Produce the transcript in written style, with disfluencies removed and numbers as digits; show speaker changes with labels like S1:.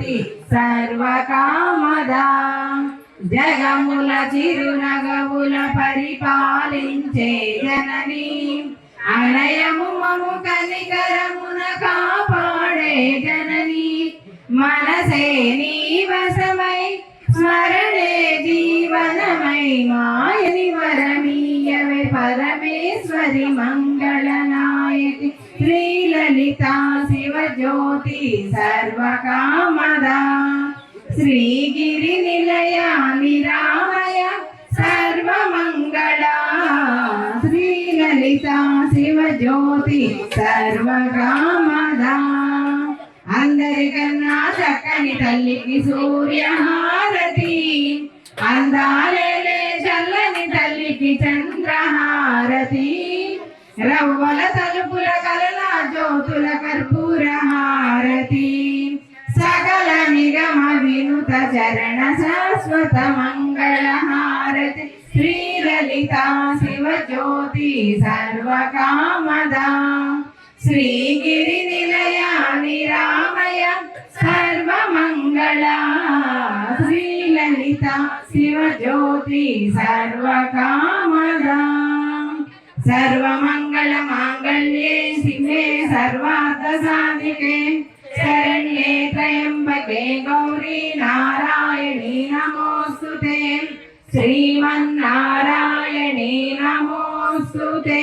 S1: జ్యోతి సర్వకామదా జగముల చిరునగవుల పరిపాలించే జనని అనయము మము కనికరమున కాపాడే జనని మనసే నీ వశమై స్మరణే జీవనమై మాయని వరమీయవే పరమేశ్వరి మంగళనాయకి శ్రీలలితా శివజ్యోతి సర్వకామదా శ్రీగిరి నిలయ నిరామయ సర్వమంగళా శ్రీలలితా శివజ్యోతి సర్వకామదా అందరికన్నా చక్కని తల్లికి సూర్యహారతి అందాలే చల్లని తల్లికి చంద్రహారతి రవ్వల తలుపుల కలల జ్యోతుల కర్పూర హారతి సకల నిగమ వినుత చరణ శాశ్వత మంగళ హారతి శ్రీలలితా శివజ్యోతి సర్వకామదా శ్రీగిరి నిలయ నిరామయ సర్వమంగళా శ్రీలలితా శివజ్యోతి సర్వకామదా సర్వమంగళ మాంగళ్యే శివే సర్వార్థ సాధికే శరణ్యే త్రయంబకే గౌరీ నారాయణీ నమోస్తుతే శ్రీమన్నారాయణీ నమోస్తుతే